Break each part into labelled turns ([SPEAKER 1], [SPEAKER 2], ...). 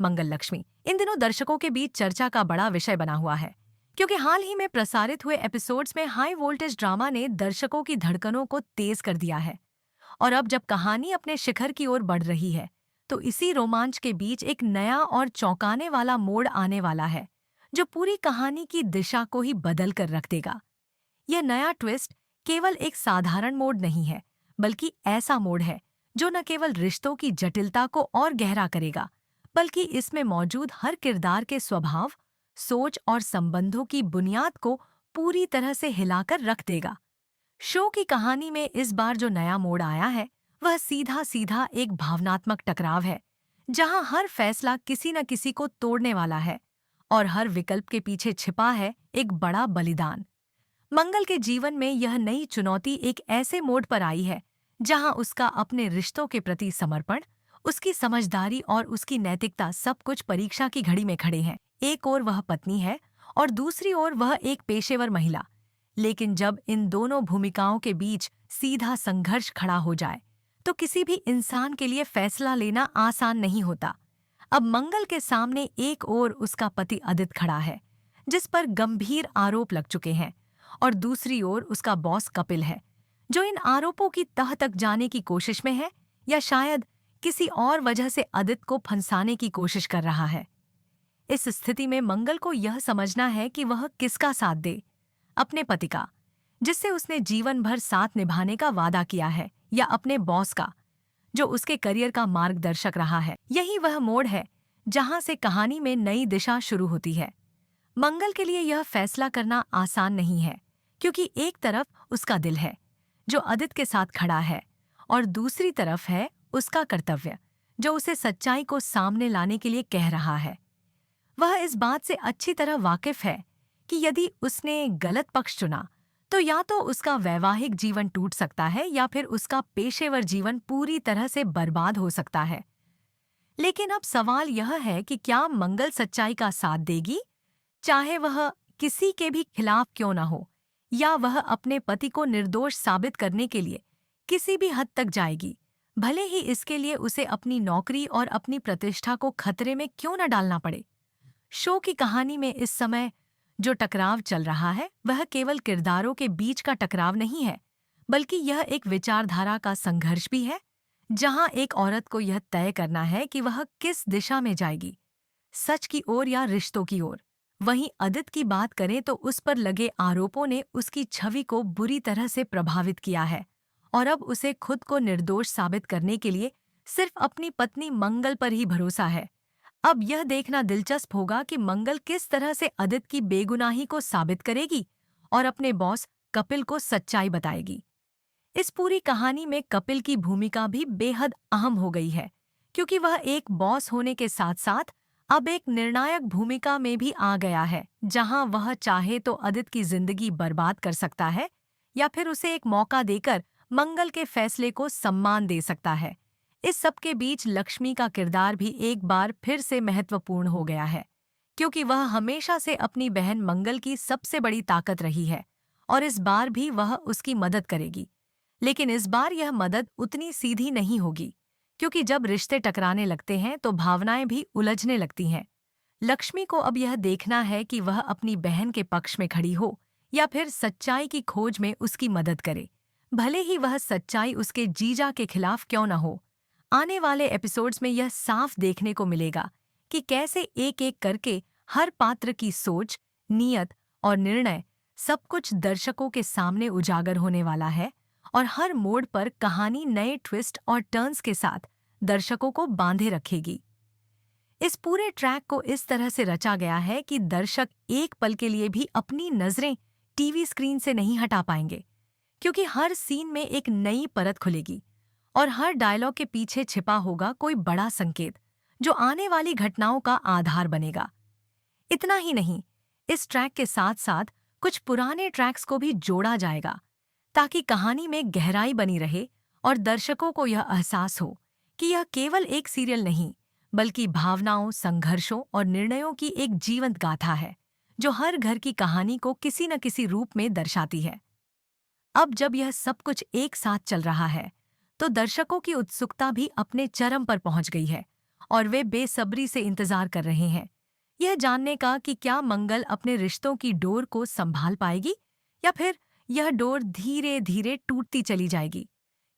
[SPEAKER 1] मंगल लक्ष्मी इन दिनों दर्शकों के बीच चर्चा का बड़ा विषय बना हुआ है, क्योंकि हाल ही में प्रसारित हुए एपिसोड्स में हाई वोल्टेज ड्रामा ने दर्शकों की धड़कनों को तेज कर दिया है। और अब जब कहानी अपने शिखर की ओर बढ़ रही है, तो इसी रोमांच के बीच एक नया और चौंकाने वाला मोड़ आने वाला है, जो पूरी कहानी की दिशा को ही बदल कर रख देगा। यह नया ट्विस्ट केवल एक साधारण मोड़ नहीं है, बल्कि ऐसा मोड़ है जो न केवल रिश्तों की जटिलता को और गहरा करेगा, बल्कि इसमें मौजूद हर किरदार के स्वभाव, सोच और संबंधों की बुनियाद को पूरी तरह से हिलाकर रख देगा। शो की कहानी में इस बार जो नया मोड़ आया है, वह सीधा सीधा एक भावनात्मक टकराव है, जहां हर फैसला किसी न किसी को तोड़ने वाला है और हर विकल्प के पीछे छिपा है एक बड़ा बलिदान। मंगल के जीवन में यह नई चुनौती एक ऐसे मोड़ पर आई है, जहां उसका अपने रिश्तों के प्रति समर्पण, उसकी समझदारी और उसकी नैतिकता सब कुछ परीक्षा की घड़ी में खड़े हैं। एक ओर वह पत्नी है और दूसरी ओर वह एक पेशेवर महिला। लेकिन जब इन दोनों भूमिकाओं के बीच सीधा संघर्ष खड़ा हो जाए, तो किसी भी इंसान के लिए फैसला लेना आसान नहीं होता। अब मंगल के सामने एक ओर उसका पति अदित खड़ा है, जिस पर गंभीर आरोप लग चुके हैं, और दूसरी ओर उसका बॉस कपिल है, जो इन आरोपों की तह तक जाने की कोशिश में है, या शायद किसी और वजह से अदित को फंसाने की कोशिश कर रहा है। इस स्थिति में मंगल को यह समझना है कि वह किसका साथ दे, अपने पति का, जिससे उसने जीवन भर साथ निभाने का वादा किया है, या अपने बॉस का, जो उसके करियर का मार्गदर्शक रहा है। यही वह मोड़ है जहां से कहानी में नई दिशा शुरू होती है। मंगल के लिए यह फैसला करना आसान नहीं है, क्योंकि एक तरफ उसका दिल है, जो अदित के साथ खड़ा है, और दूसरी तरफ है उसका कर्तव्य, जो उसे सच्चाई को सामने लाने के लिए कह रहा है। वह इस बात से अच्छी तरह वाकिफ है कि यदि उसने गलत पक्ष चुना, तो या तो उसका वैवाहिक जीवन टूट सकता है, या फिर उसका पेशेवर जीवन पूरी तरह से बर्बाद हो सकता है। लेकिन अब सवाल यह है कि क्या मंगल सच्चाई का साथ देगी, चाहे वह किसी के भी खिलाफ क्यों न हो, या वह अपने पति को निर्दोष साबित करने के लिए किसी भी हद तक जाएगी, भले ही इसके लिए उसे अपनी नौकरी और अपनी प्रतिष्ठा को खतरे में क्यों न डालना पड़े। शो की कहानी में इस समय जो टकराव चल रहा है, वह केवल किरदारों के बीच का टकराव नहीं है, बल्कि यह एक विचारधारा का संघर्ष भी है, जहां एक औरत को यह तय करना है कि वह किस दिशा में जाएगी, सच की ओर या रिश्तों की ओर। वहीं अदित की बात करें तो उस पर लगे आरोपों ने उसकी छवि को बुरी तरह से प्रभावित किया है, और अब उसे खुद को निर्दोष साबित करने के लिए सिर्फ अपनी पत्नी मंगल पर ही भरोसा है। अब यह देखना दिलचस्प होगा कि मंगल किस तरह से अदित की बेगुनाही को साबित करेगी और अपने बॉस कपिल को सच्चाई बताएगी। इस पूरी कहानी में कपिल की भूमिका भी बेहद अहम हो गई है, क्योंकि वह एक बॉस होने के साथ साथ अब एक निर्णायक भूमिका में भी आ गया है, जहां वह चाहे तो अदित की जिंदगी बर्बाद कर सकता है, या फिर उसे एक मौका देकर मंगल के फैसले को सम्मान दे सकता है। इस सब के बीच लक्ष्मी का किरदार भी एक बार फिर से महत्वपूर्ण हो गया है, क्योंकि वह हमेशा से अपनी बहन मंगल की सबसे बड़ी ताकत रही है, और इस बार भी वह उसकी मदद करेगी। लेकिन इस बार यह मदद उतनी सीधी नहीं होगी, क्योंकि जब रिश्ते टकराने लगते हैं तो भावनाएं भी उलझने लगती हैं। लक्ष्मी को अब यह देखना है कि वह अपनी बहन के पक्ष में खड़ी हो, या फिर सच्चाई की खोज में उसकी मदद करे, भले ही वह सच्चाई उसके जीजा के खिलाफ क्यों न हो। आने वाले एपिसोड्स में यह साफ देखने को मिलेगा कि कैसे एक एक करके हर पात्र की सोच, नीयत और निर्णय सब कुछ दर्शकों के सामने उजागर होने वाला है, और हर मोड़ पर कहानी नए ट्विस्ट और टर्न्स के साथ दर्शकों को बांधे रखेगी। इस पूरे ट्रैक को इस तरह से रचा गया है कि दर्शक एक पल के लिए भी अपनी नजरें टीवी स्क्रीन से नहीं हटा पाएंगे, क्योंकि हर सीन में एक नई परत खुलेगी, और हर डायलॉग के पीछे छिपा होगा कोई बड़ा संकेत, जो आने वाली घटनाओं का आधार बनेगा। इतना ही नहीं, इस ट्रैक के साथ साथ कुछ पुराने ट्रैक्स को भी जोड़ा जाएगा, ताकि कहानी में गहराई बनी रहे और दर्शकों को यह एहसास हो कि यह केवल एक सीरियल नहीं, बल्कि भावनाओं, संघर्षों और निर्णयों की एक जीवंत गाथा है, जो हर घर की कहानी को किसी न किसी रूप में दर्शाती है। अब जब यह सब कुछ एक साथ चल रहा है, तो दर्शकों की उत्सुकता भी अपने चरम पर पहुंच गई है, और वे बेसब्री से इंतजार कर रहे हैं यह जानने का कि क्या मंगल अपने रिश्तों की डोर को संभाल पाएगी या फिर यह डोर धीरे धीरे टूटती चली जाएगी।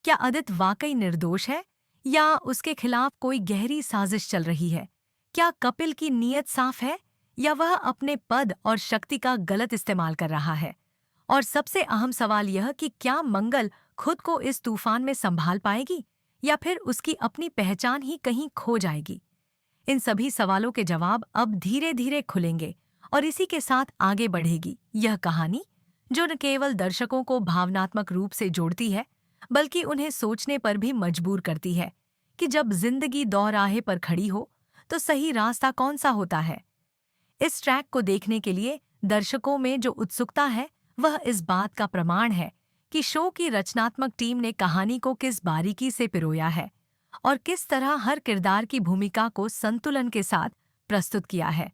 [SPEAKER 1] क्या आदित्य वाकई निर्दोष है या उसके खिलाफ कोई गहरी साजिश चल रही है? क्या कपिल की नीयत साफ है या वह अपने पद और शक्ति का गलत इस्तेमाल कर रहा है? और सबसे अहम सवाल यह कि क्या मंगल खुद को इस तूफान में संभाल पाएगी या फिर उसकी अपनी पहचान ही कहीं खो जाएगी? इन सभी सवालों के जवाब अब धीरे धीरे खुलेंगे और इसी के साथ आगे बढ़ेगी यह कहानी, जो न केवल दर्शकों को भावनात्मक रूप से जोड़ती है बल्कि उन्हें सोचने पर भी मजबूर करती है कि जब जिंदगी दौराहे पर खड़ी हो तो सही रास्ता कौन सा होता है। इस ट्रैक को देखने के लिए दर्शकों में जो उत्सुकता है वह इस बात का प्रमाण है कि शो की रचनात्मक टीम ने कहानी को किस बारीकी से पिरोया है और किस तरह हर किरदार की भूमिका को संतुलन के साथ प्रस्तुत किया है।